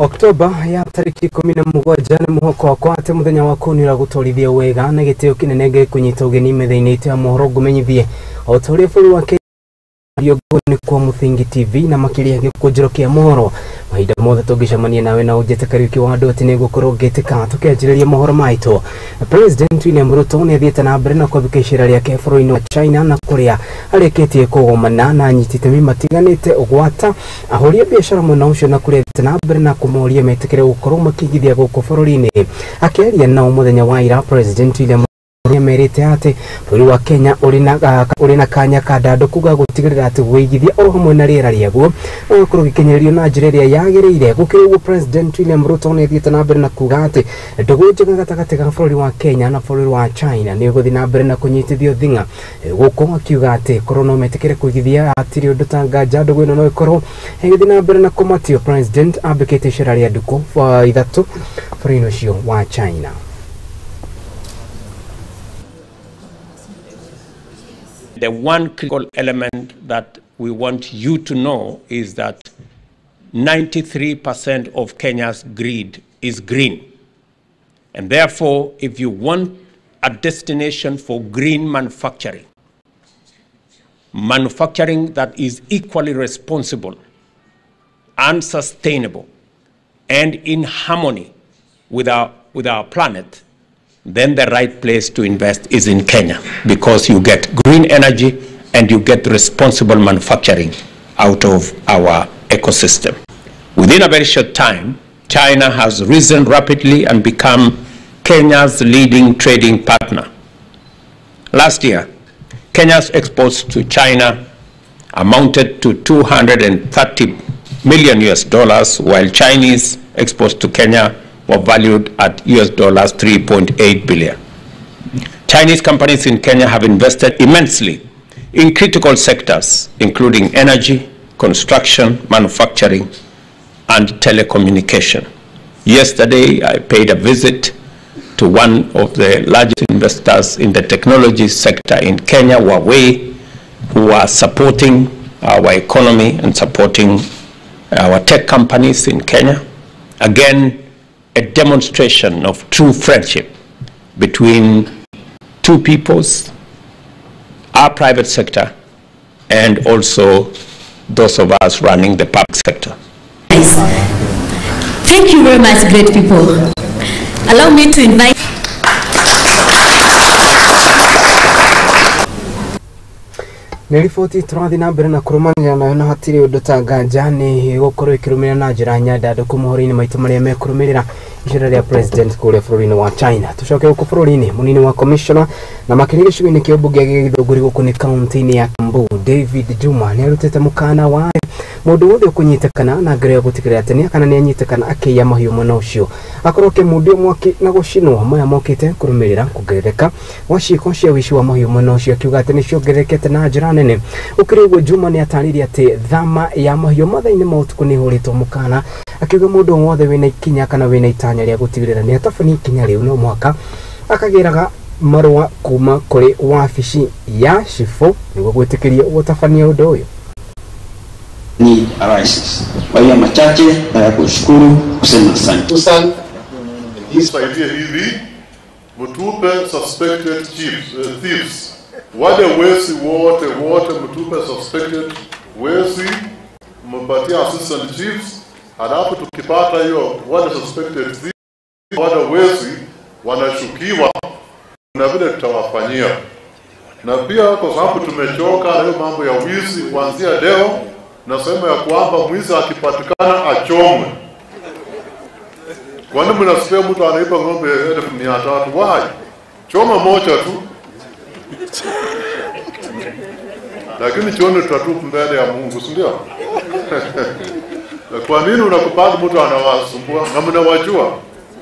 Oktoba ya tariki 17 ni muhoko kwa ate muthenya wa kunira gutwarithia wega na gitio kinene gikunyita ugeni methaini ya mohoro gumenyithie utarie bũrũri wa Kenya ni kwa Muthingi TV na makiria Gikunjuro kia mohoro mahinda mothe tungicemania nawe na ujete Kariuki wa Nduati ni gukorwo ngitika tukianjĩrĩria mohoro maito. President William Ruto ni athiĩte na mbere na kwambika icera rĩake bũrũri-inĩ wa China na kuria arĩkĩtie kũgomana na anyitĩte matiganĩte ũgwata ahoria biashara mwena ũcio na kuria na mbere na kũmoria metĩkĩre gũkorwo makĩigithia gũkũ bũrũri-inĩ. Akĩaria nao mũthenya wa ira, President William merite ati bũrũri wa Kenya uri na kanya kadando kuga gutigirira ati gwĩigithia oro hamwe na rĩera rĩaguo gũkorwo gĩkinyererio na njĩra ĩrĩa yagĩrĩire. Gũkĩrĩguo President William Ruto ni athiĩte na mbere na kuga ati ndũgũ njega gatagatĩ ga bũrũri wa Kenya na bũrũri wa China nĩ gũthiĩ na mbere na kũnyitithio thing'a gũkũ akiuga ati korwo no metĩkĩre kũigithia atiri ũndũ ta nganja ndũgũ ĩno no ĩkorwo ĩgĩthiĩ na mbere na kũmatio. President ambĩkĩte icera rĩa ndukũ ithatũ bũrũri-inĩ ũcio wa China. The one critical element that we want you to know is that 93% of Kenya's grid is green. And therefore, if you want a destination for green manufacturing that is equally responsible and sustainable and in harmony with our planet, then the right place to invest is in Kenya, because you get green energy and you get responsible manufacturing out of our ecosystem. Within a very short time, China has risen rapidly and become Kenya's leading trading partner. Last year, Kenya's exports to China amounted to $230 million, while Chinese exports to Kenya were valued at $3.8 billion. Chinese companies in Kenya have invested immensely in critical sectors, including energy, construction, manufacturing, and telecommunication. Yesterday, I paid a visit to one of the largest investors in the technology sector in Kenya, Huawei, who are supporting our economy and supporting our tech companies in Kenya. Again, a demonstration of true friendship between two peoples, our private sector, and also those of us running the public sector. Thank you very much, great people. Allow me to invite Nĩ riboti tũrathiĩ na mbere na kũrũmania nayo na hatirĩ ũndũ ta nganja nĩ gũkorwo ĩkĩrũmĩrĩra na njĩra nyandandũku mohoro-inĩ maitũ marĩa mekũrũmĩrĩra icera rĩa president kũrĩa bũrũri-inĩ wa China. Tũcoke gũkũ bũrũri-inĩ, mũnini wa commissioner na makĩria gĩcigo-inĩ kĩa ũmbunge gĩa Gĩthũngũri gũkũ nĩ kaunti-inĩ ya Kiambu, David Juma nĩ arutĩte mũkana wa mũndũ wothe ũkũnyitĩkana na ngero ya gũtigĩrĩra atĩ kana nĩ anyitĩkana akĩiya mahiũ mwena ũcio akorwo kĩmundio mwaki na gũcinwo maya mokĩte kũrũmĩrĩra kuongerereka wa ciĩko cia ũici wa mahiũ mwena ũcio, akiuga atĩ nĩ ciongererekete na njĩra nene. Ũkĩrĩguo Juma nĩ atarĩria atĩ thama ya mahiũ mathaa-inĩ ma ũtukũ nĩ ĩhũrĩtwo mũkana, akiuga mũndũ wothe wĩna ikinya kana wĩna itanya rĩa gũtigĩrĩra nĩ atabania ikinya rĩu no mũhaka akagĩraga marũa kuma kũrĩ wabici ya cibũ nĩguo gwĩtĩkĩrio gũtabania ũndũ ũyũ. Need arises. Kwa hiyo machache ya kushukuru kusema asante. Tusaidie hivi mtupe suspected thieves. Wale wezi wote mtupe suspected wezi, mpatie assistant chiefs, halafu tukipata hiyo wale suspected thieves, wale wezi wanashukiwa na vile tutawafanyia. Na pia kwa sababu tumechoka na hiyo mambo ya wizi, kuanzia leo nasema ya kwamba mwizi akipatikana achomwe. Kwani mnasikia mtu anaiba ng'ombe 1,300? Why? Choma moja tu. Lakini chone tutatupu mbele ya Mungu, si ndio? Kwa nini unakubali mtu anawasumbua na mnawajua?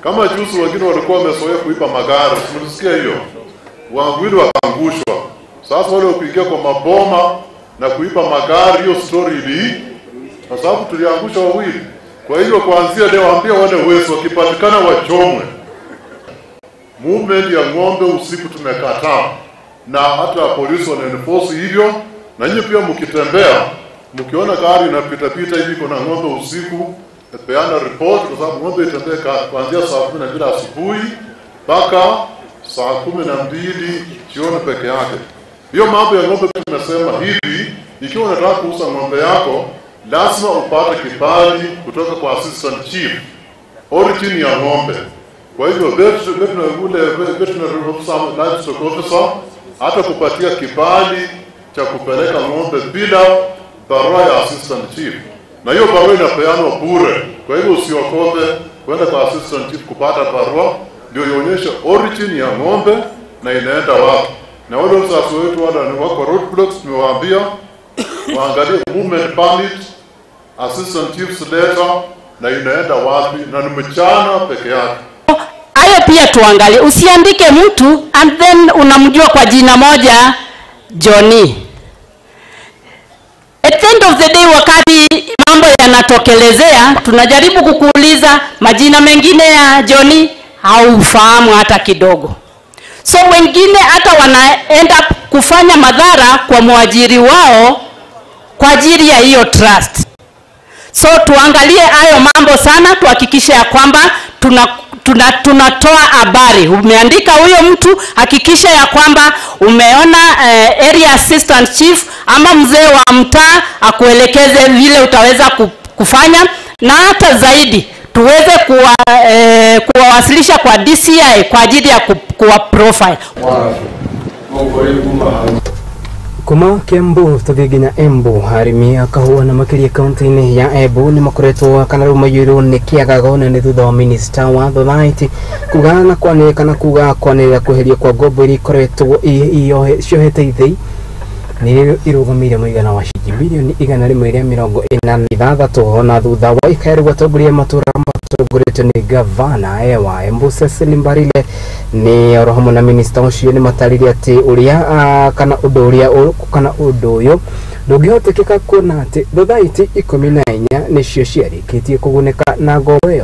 Kama juzi wengine walikuwa wamezoea kuiba magari, mlisikia hiyo? Wawili wakaangushwa. Sasa wale ukiingia kwa maboma na kuiba magari, hiyo story hii kwa sababu tuliangusha wawili. Kwa hiyo kuanzia leo ambia wale wezi wakipatikana wachomwe. Movement ya ng'ombe usiku tumekataa, na hata polisi wana enforce hivyo. Na nyinyi pia mkitembea mkiona gari inapita hivi kuna ng'ombe usiku, peana report kwa sababu ng'ombe itembea kuanzia saa 12 asubuhi mpaka saa 12 jioni peke yake. Hiyo mambo ya ng'ombe tumesema hivi, ikiwa unataka kuuza ng'ombe yako lazima upate kibali kutoka kwa assistant chief origin ya ng'ombe. Kwa hivyo veterinary officer hata kupatia kibali cha kupeleka ng'ombe bila barua ya assistant chief. Na hiyo barua inapeanwa bure. Kwa hivyo usiokope kwenda kwa assistant chief kupata barua ndio ionyeshe origin ya ng'ombe na inaenda wapi. Na wale wazazi wetu wako roadblocks tumewaambia waangalie movement permit, assistant chief's letter na inaenda wapi na ni mchana peke yake. Hayo pia tuangalie. Usiandike mtu and then unamjua kwa jina moja Johnny. At the end of the day wakati mambo yanatokelezea tunajaribu kukuuliza majina mengine ya Johnny haufahamu hata kidogo. So wengine hata wanaenda kufanya madhara kwa mwajiri wao kwa ajili ya hiyo trust. So tuangalie hayo mambo sana, tuhakikishe ya kwamba tunatoa habari. Umeandika huyo mtu, hakikisha ya kwamba umeona area assistant chief ama mzee wa mtaa akuelekeze vile utaweza kufanya, na hata zaidi tuweze kuwawasilisha kwa DCI kwa ajili ya kuwa profile. Kuma Kembu tũthiĩ Embu arĩmi a kahũa na makĩria kaunti-inĩ ya Embu nĩ makoretwo kana rĩu maiyũirwo nĩ kĩagago na nĩ thutha wa minista wa Nduati kuga na kwanĩrĩra kweheria kwa ngombo iria ikoretwo ciohete ithĩi nĩ irũgamĩire mũigana wa ciringi bilioni 146 na thutha wa ikaerwo atongoria matũra matongoretio nĩ gavana wa Embu Cecily Mbarile nĩ oro hamwe na minista ũcio nĩ matarĩria atĩ ũrĩa kana ũndũ ũyũ ndũngĩhotekeka kuona atĩ thothaiti 14 nĩcio ciarĩkĩtie kũgunĩka na ngombo ĩyo.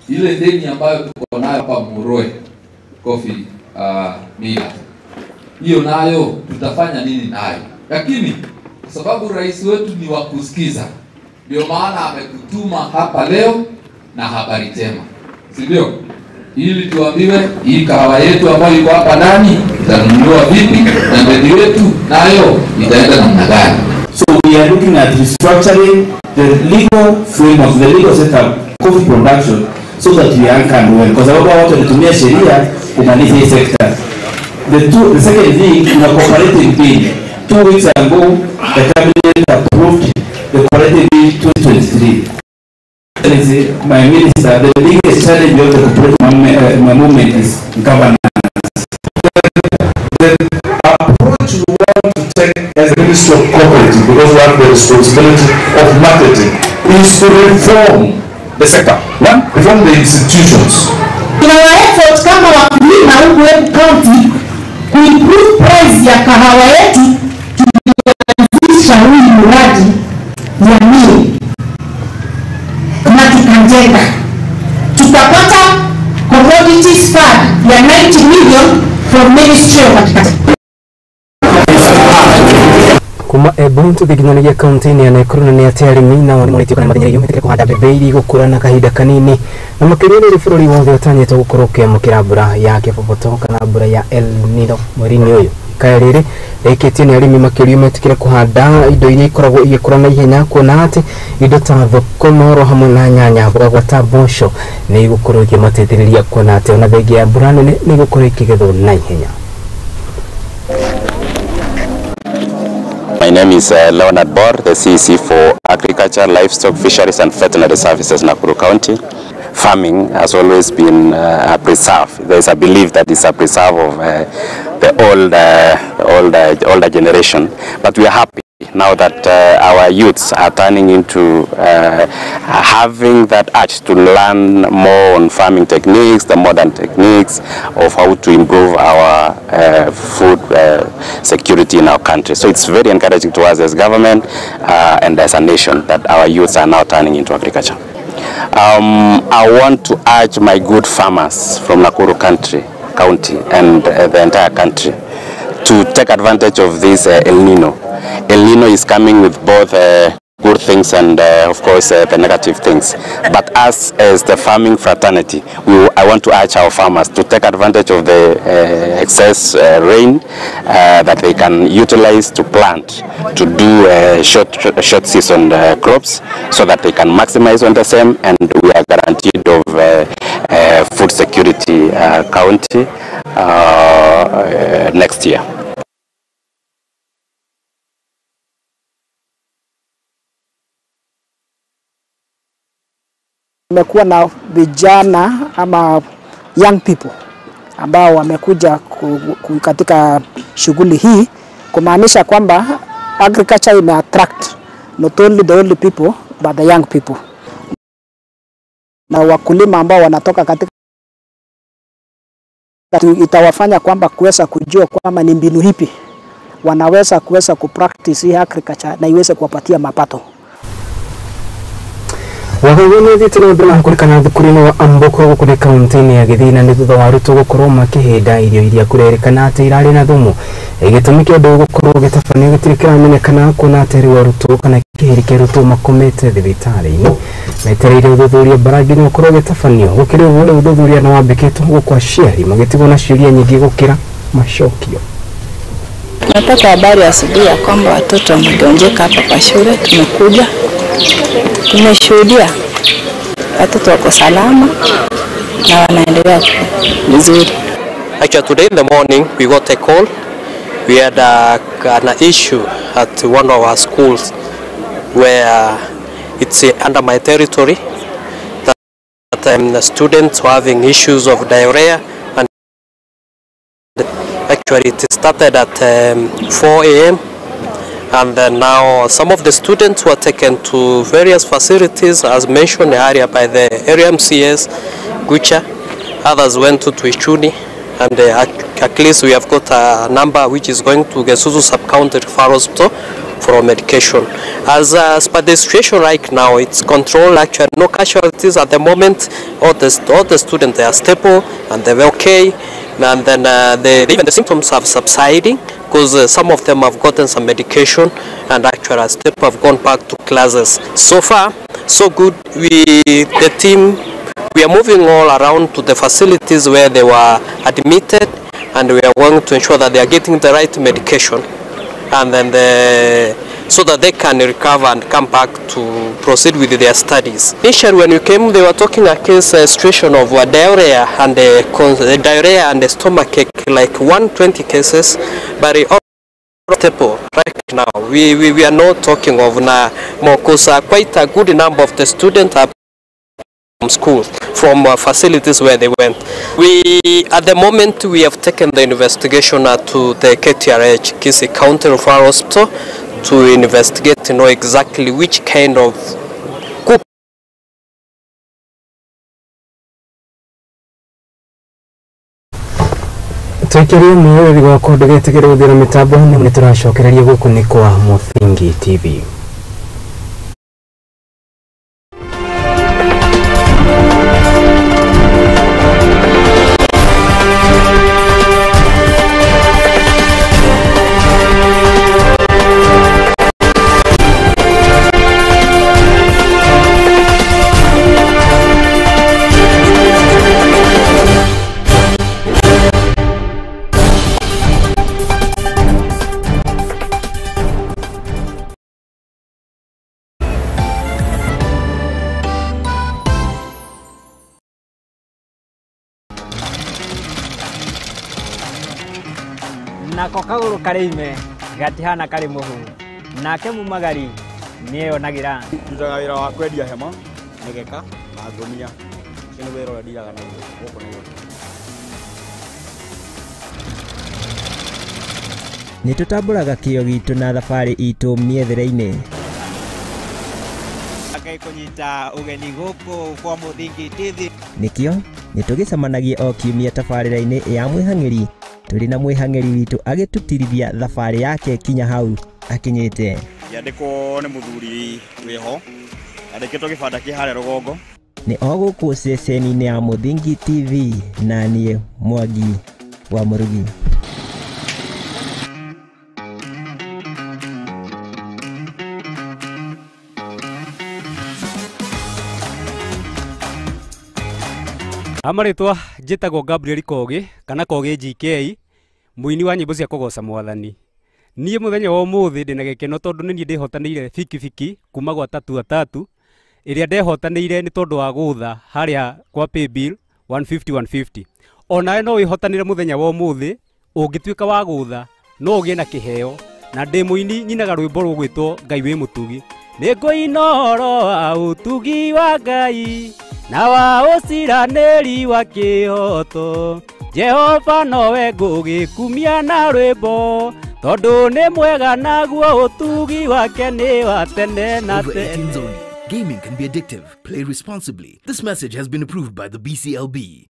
Ile deni ambayo tuko nayo hapa Muroe Coffee Mila, hiyo nayo tutafanya nini nayo? Lakini kwa sababu rais wetu ni wa kusikiza, ndio maana amekutuma hapa leo na habari njema, si ndio? Ili tuambiwe hii kahawa yetu ambayo iko hapa ndani itanunuliwa vipi na ndani yetu nayo itaenda namna gani. So we are looking at restructuring the legal framework, the legal setup, coffee production, so that we can well. Because sababu watu wanatumia sheria kumaliza hii sector. The second thing, in a cooperative bill, 2 weeks ago, the cabinet approved the cooperative bill 2023. My minister, the biggest challenge of the cooperative movement is governance. The approach we want to take as a Ministry of Cooperative, because we have the responsibility of marketing, is to reform the sector. One, reform the institutions. In our efforts kama wakulima huku Embu County kuimprove price ya kahawa yetu, tulianzisha huu mradi ya mili na tukajenga, tutapata commodities fund ya 90 million from Ministry of Agriculture. Kuma Embu tũthiginagia kaunti-inĩ ya Nakuru nĩ atĩ arĩmi nao nĩmoretio kana mathenya yumĩte kũhanda mbembe iria igũkũra na kahinda kanini na makĩria rĩrĩ bũrũri wothe ũtanyĩtwo gũkorwo ũkĩamũkĩra mbura ya kĩboboto kana mbura ya El Nino mweri-inĩ ũyũ. Ikaya rĩrĩ rĩkĩtio nĩ arĩmi makĩria metĩkĩre kũhanda indo iria ikoragwo igĩkũra na ihenya, kuona atĩ indo ta thũkũma oro hamwe na nyanya mboga ta mboco nĩ igũkorwo ikĩmateithĩrĩria, kuona atĩ ona thengia ya mbura nene nĩ igũkorwo ikĩgethwo na ihenya. My name is Leonard Bor, the CEC for Agriculture, Livestock, Fisheries and Veterinary Services, Nakuru County. Farming has always been a preserve. There is a belief that it's a preserve of the older generation. But we are happy now that our youths are turning into having that urge to learn more on farming techniques, the modern techniques of how to improve our food security in our country. So it's very encouraging to us as government and as a nation that our youths are now turning into agriculture. I want to urge my good farmers from Nakuru County and the entire country to take advantage of this El Nino. El Nino is coming with both good things and of course the negative things. But us as the farming fraternity, I want to urge our farmers to take advantage of the excess rain that they can utilize to plant, to do short season crops so that they can maximize on the same, and we are guaranteed of food security county next year. Tumekuwa na vijana ama young people ambao wamekuja katika shughuli hii, kumaanisha kwamba agriculture ime attract not only the old people but the young people. Na wakulima ambao wanatoka katika itawafanya kwamba kuweza kujua kwamba ni mbinu hipi wanaweza kuweza kupractice hii agriculture na iweze kuwapatia mapato. Wageni thitino ndona kurikana thukurino wa Amboko kuri kaunti ya Githina ni thutha wa arutwo gukorwo makihenda irio iria kurerekana ati irari na thumu gitumi kia ndu gukorwo gitafanio gitiri kiramenyekana kuna ateri wa arutwo kana kihiri kia arutwo makomete thibitari-ini metereire uthuthuria baragi ni gukorwo gitafanio gukiri uguo uthuthuria na wambikitwo gukwa aciari magitigwo na ciuria nyingi gukira macokio. Tunapata habari asubuhi ya kwamba watoto wamegonjeka hapa kwa shule. Tumekuja, tumeshuhudia watoto wako salama na wanaendelea vizuri. Actually, today in the morning we got a call. We had an issue at one of our schools where it's under my territory that the students were having issues of diarrhea. Actually, it started at 4 a.m. and then now some of the students were taken to various facilities as mentioned earlier by the area MCS, Gucha. Others went to Ichuni, and at least we have got a number which is going to Gesuzu Sub-County Referral Hospital for medication. As per the situation right now, it's controlled. Actually, no casualties at the moment. All the students, they are stable and they're okay. And then even the symptoms are subsiding because some of them have gotten some medication and actually as they have gone back to classes. So far, so good. The team, we are moving all around to the facilities where they were admitted, and we are going to ensure that they are getting the right medication, and then so that they can recover and come back to proceed with their studies. Initially, when we came, they were talking against a situation of diarrhea and diarrhea and stomachache, like 120 cases, but all stable right now. We are not talking of more because quite a good number of the students are from schools, from facilities where they went. At the moment, we have taken the investigation to the KTRH, Kisii County Referral Hospital, to investigate to know exactly which kind of cook. Tukiria mwezi wa kudegetegera uthira mitambo ni turashokereria guku ni kwa Muthingi TV. Nako kaguru karime gatihana kari muhu nake mumagari niyo nagira tutaga wira wa kwendia hema negeka na ngomia kino wira wa diraga na goko na yote ni tutamburaga kio gitu na thabari itu miethere-ini akai kunyita ugeni goko kwa Muthingi TV nikio ni tugicemanagie o kiumia tabarĩra-inĩ ya mwĩhang'ĩri turi na mwihang'eri witu agitutirithia thabari yake kinya hau akinyite yandiko ni muthuri wiho andikitwo gibanda kihare rugongo ni oguku ceceni-inĩ ya Muthingi TV na niĩ Mwangi wa Murugi. Amaritwa njitagwo Gabriel Kogi kana Kogi GK muini wa nyimbo cia kugoca mwathani. Nie muthenya wa umuthi ndina gikeno tondu ni ndihotanire fiki kuma gwa tatu iria ndehotanire ni tondu wa gutha haria kwa pay bill 150 ona no ihotanire muthenya wa umuthi ungituika wa gutha no ugie na kiheo na ndi muini nyinaga rwimbo rugwitwo Ngai wi mutugi ni ngoinoro wa utugi wa Ngai na wa uciraniri wa kihoto Jehova nowe ngugikumia na rwimbo tondu ni mwega naguo utugi wake ni wa tene na tene. Gaming can be addictive. Play responsibly. This message has been approved by the BCLB.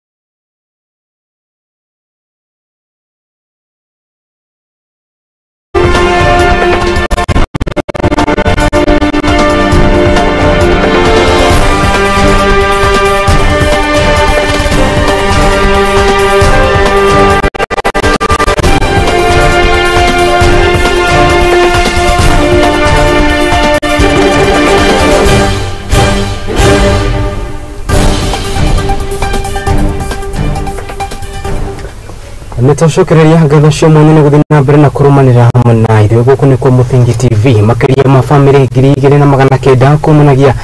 Nitoshokereria ngatho cio mwanya guthii na mbere na kurumanira hamwe na ithuĩ gũkũ nĩ kwa Mũthingi TV makĩria ma family 2,900 kumanagia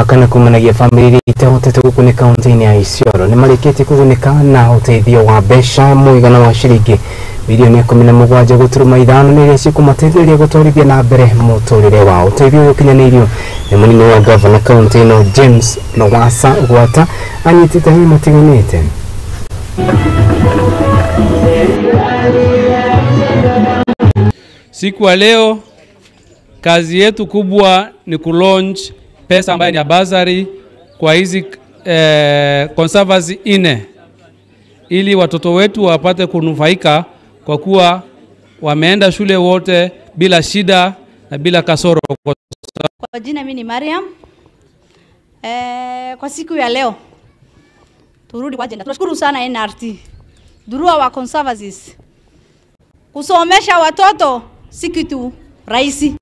kana kumanagia family iria itahotete gũkũ nĩ kaunti-inĩ ya Isiolo nĩ marĩkĩtie kũgunĩka na ũteithio wa mbeca mũigana wa ciringi milioni 17 gũturuma ithano nĩ iria cikũmateithĩrĩria gũtwarithia na mbere mũtũrĩre wao. Ũteithio ũyũ ũkinyanĩirio nĩ mũnini wa gavana kaunti ĩno James Nowasa Gwata anyitĩte hĩ matiganĩte. Siku ya leo kazi yetu kubwa ni kulaunch pesa ambayo ni basari kwa hizi conservancy 4 ili watoto wetu wapate kunufaika kwa kuwa wameenda shule wote bila shida na bila kasoro. Kwa jina mimi ni Mariam. Kwa siku ya leo turudi kwa agenda. Tunashukuru sana NRT. Durua wa conservancies. Kusomesha watoto si kitu rahisi.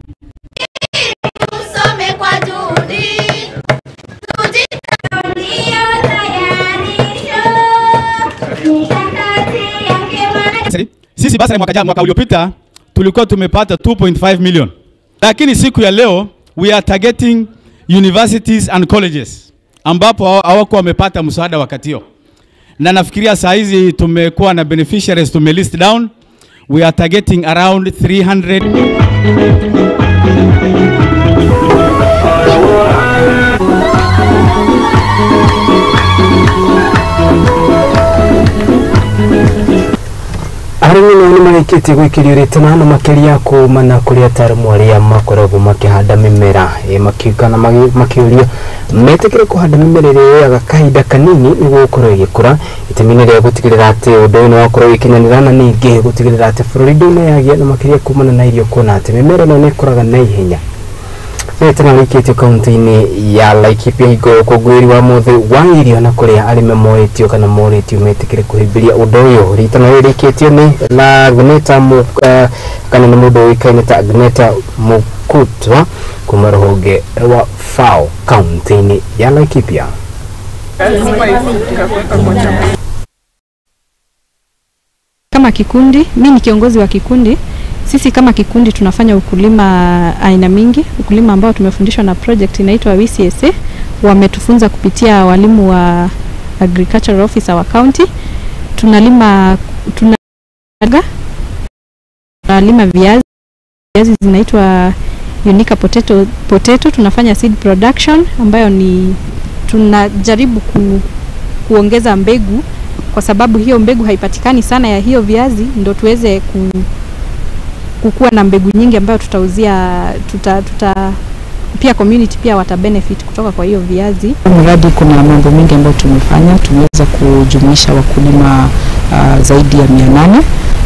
Usome kwa juhudi. Tujitahidi tayarisho. Sisi basi mwaka uliopita tulikuwa tumepata 2.5 million. Lakini siku ya leo we are targeting universities and colleges ambapo hawako wamepata msaada wakati hiyo. Na nafikiria saa hizi tumekuwa na beneficiaries tumelist down. We are targeting around 300. Arĩmi nĩ marĩkĩtie gwĩkĩrĩra itana na makĩria kumana kũrĩ ataaramu arĩa makoragwo makĩhanda mĩmera makiuga na makĩũrio metĩkĩre kũhanda mĩmera ĩrĩa yoyaga kahinda kanini nĩguo gũkorwo ĩgĩkũra itemi-inĩ rĩa gũtigĩrĩra atĩ ũndũ ũyũ nĩ wakorwo ũgĩkinyanĩra na ningĩ gũtigĩrĩra atĩ bũrũri ndũnayagĩa na makĩria kumana na irio kuona atĩ mĩmera ĩno nĩ ĩkũraga na ihenya. Tena rĩkĩtio kaunti-inĩ ya Laikipia igũrũ kũngũĩri wa mũthĩ wa irio na kũrĩa arĩmi moĩtio kana morĩtio metĩkĩre kũhĩmbĩria ũndũ ũyũ. Ritana rĩrĩkĩtio nĩ la Agneta kana nĩ mũndũ ũĩkaine ta Agneta Mukutwa kuma rũhonge rwa FAO kaunti-inĩ ya Laikipia. Kama kikundi, mimi ni kiongozi wa kikundi. Sisi kama kikundi tunafanya ukulima aina mingi, ukulima ambao tumefundishwa na project inaitwa WCSA. Wametufunza kupitia walimu wa agricultural officer wa county. Tunalima viazi zinaitwa Unica potato. Tunafanya seed production ambayo ni tunajaribu kuongeza mbegu kwa sababu hiyo mbegu haipatikani sana ya hiyo viazi, ndo tuweze kukua na mbegu nyingi ambayo tutauzia pia community pia wata benefit kutoka kwa hiyo viazi. Mradi kuna mambo mengi ambayo tumefanya, tumeweza kujumuisha wakulima zaidi ya 800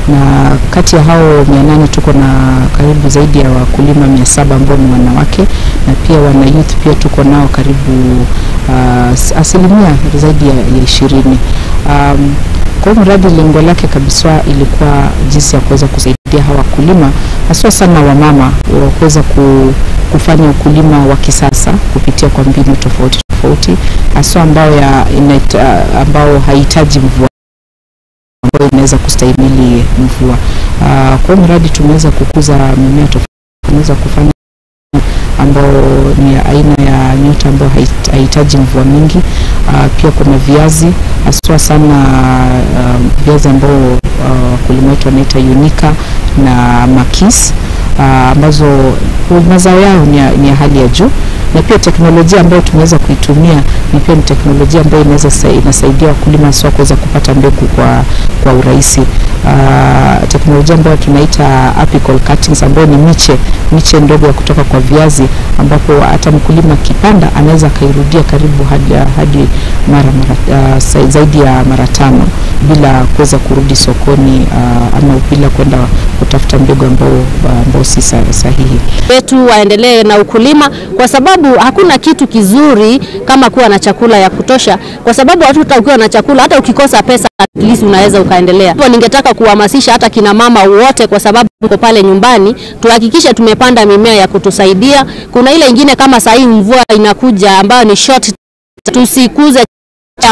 na kati ya hao 800 tuko na karibu zaidi ya wakulima 700 ambao ni wanawake na pia wana youth pia tuko nao karibu asilimia zaidi ya 20. Kwa mradi lengo lake kabisa ilikuwa jinsi ya kuweza kusaidia hawa wakulima haswa sana wamama kuweza kufanya ukulima wa kisasa kupitia kwa mbinu tofauti tofauti, haswa ambao haihitaji mvua, ambayo inaweza kustahimili mvua. Kwa mradi tumeweza kukuza mimea tofauti, tumeweza kufanya ambao ni aina ya nyota ambao haihitaji mvua mingi. Pia kuna viazi, haswa sana viazi ambao wakulima wetu wanaita unika na makis, ambazo mazao yao ni ya hali ya juu. Na pia teknolojia ambayo tumeweza kuitumia ni pia ni teknolojia ambayo inasaidia wakulima sio kuweza kupata mbegu kwa urahisi. Teknolojia ambayo tunaita apical cuttings, ambayo ni miche ndogo ya kutoka kwa viazi, ambapo hata mkulima kipanda anaweza kairudia karibu hadi zaidi ya mara 5 bila kuweza kurudi sokoni ama bila kwenda kutafuta mbegu ambao si sahihi. Wetu waendelee na ukulima, kwa sababu hakuna kitu kizuri kama kuwa na chakula ya kutosha, kwa sababu hata ukiwa na chakula, hata ukikosa pesa at least unaweza ukaendelea. Kwa ningetaka kuhamasisha hata kina mama wote, kwa sababu tuko pale nyumbani, tuhakikishe tumepanda mimea ya kutusaidia. Kuna ile ingine kama saa hii mvua inakuja ambayo ni short, tusikuze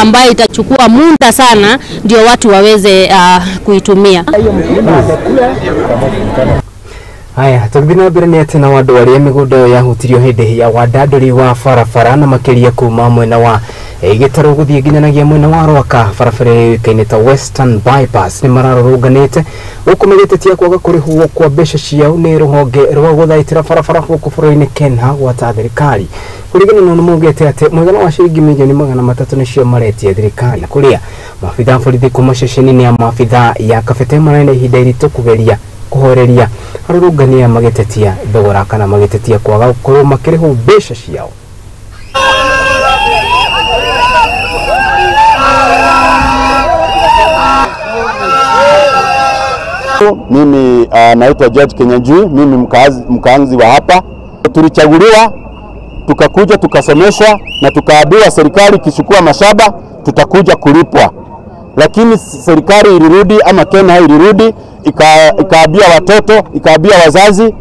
ambayo itachukua muda sana ndio watu waweze kuitumia. Haya, tukithina mbere ni ati na wandu aria migundo yahutirio hindi ya wadaduri wa barabara na makiria kuma mwena wa gitaro guthie nginyanagia mwena wa Rwaka, barabara ikaine ta Western Bypass ni mararũrũnganĩte gukumegetetia kwaga kurihwo kwa mbeca ciao ni ruhonge rwa guthaitira barabara guku bũrũri-inĩ Kenya gwata thirikari. Kurigana na mugete ati mwigana wa ciringi milioni 300 nicio maretie thirikari kuria maabitha borithi kuma ceceni ya maabitha ya Kabete marenda ihinda iritu kugeria kuhoreria arũrũngania magĩtetia thogora kana magĩtetia kwaga gũkorwo makĩrĩhwo mbeca ciao. Mimi naitwa George Kenyanjui, mimi mkaanzi wa hapa. Tulichaguliwa, tukakuja tukasomeshwa na tukaambiwa serikali kichukua mashamba tutakuja kulipwa. Lakini serikali ilirudi ama Kenya ilirudi ikaambia watoto, ikaambia wazazi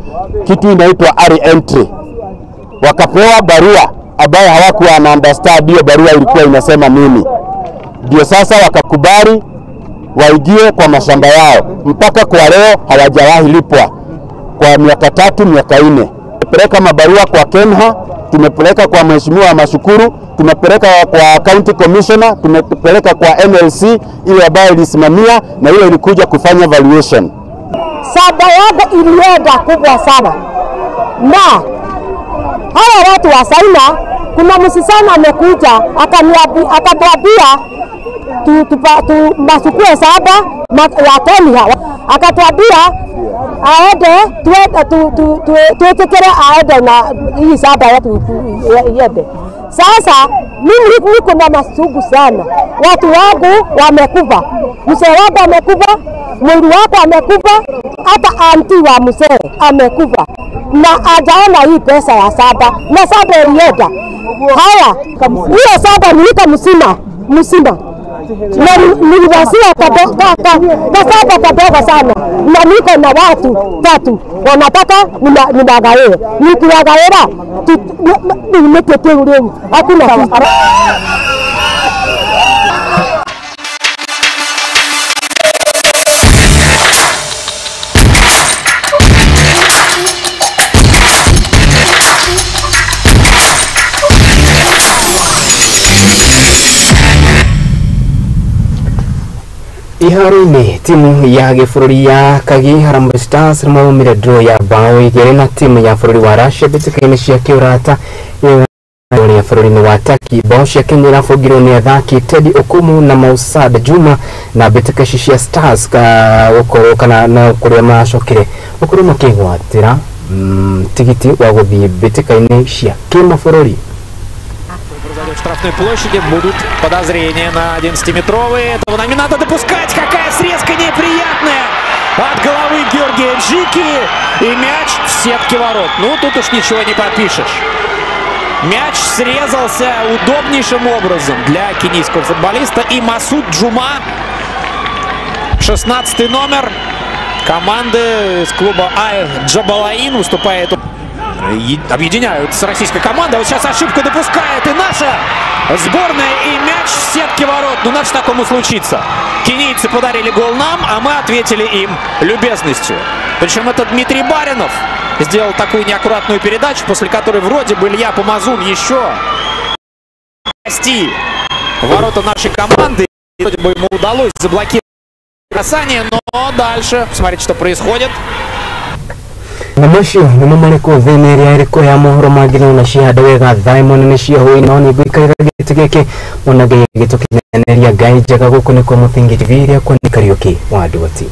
kitu inaitwa re-entry. Wakapewa barua ambayo hawakuwa wana understand hiyo barua ilikuwa inasema nini. Ndio sasa wakakubali waingie kwa mashamba yao. Mpaka kwa leo hawajawahi lipwa kwa miaka 3 miaka 4. Tumepeleka mabarua kwa Kenya, tumepeleka kwa mheshimiwa Mashukuru, tumepeleka kwa county commissioner, tumepeleka kwa NLC ile ambayo ilisimamia na ile ilikuja kufanya valuation. Shamba yangu ilienda kubwa sana, na hawa watu wa Saina, kuna msisana amekuja akatuambia masukue shamba ya Kenya, akatuambia aende tuetekere aende na hii shamba yetu iende. Sasa mimi niko na masugu sana, watu wangu wamekufa, mzee wangu amekufa, mwili wako amekufa, hata anti wa mzee amekufa, na ajaona hii pesa ya shamba na shamba ilienda. Haya, hiyo shamba nilika msima na niliwasiwa kasaba kadogo sana, na niko na watu 3 wanataka ninagawe, nikiwagaera nimekete ule hakuna kitu. Iharo-inĩ timu ya gĩbũrũri ya Kagi Harambee Stars maumire draw ya bao igĩrĩ na timu ya bũrũri wa Russia mbĩtĩka-inĩ cia kĩũrata ya bũrũri-inĩ wa Turkey. Bao cia Kenya irabũngirwo nĩ athaki Teddy Okumu na Mausad Juma na mbĩtĩka cia Stars gũkorwo kana na kũrĩa macokire gũkorwo makĩgwatĩra tigiti wa gũthiĩ mbĩtĩka-inĩ cia kĩmabũrũri. В штрафной площади будут подозрения на 11-метровые. Этого нам не надо допускать. Какая срезка неприятная от головы Георгия Джики. И мяч в сетке ворот. Ну, тут уж ничего не попишешь. Мяч срезался удобнейшим образом для кенийского футболиста. И Масуд Джума, 16-й номер, команды из клуба Джабалаин выступает. Объединяют с российской командой. Вот сейчас ошибку допускает и наша сборная, и мяч в сетке ворот. Ну, надо такому случиться. Кенийцы подарили гол нам, а мы ответили им любезностью. Причем это Дмитрий Баринов сделал такую неаккуратную передачу, после которой вроде бы Илья Помазун еще спасти ворота нашей команды. Вроде бы ему удалось заблокировать касание, но дальше смотрите, что происходит. Namashu numumariko thini ria iriko ya mohoro magino na ciande wega thaimo nene cia hui no ni gwikara gitu giki munage gitu kineneria ngai njega guku niko muthingi viria kwa ni Kariuki wa Nduati.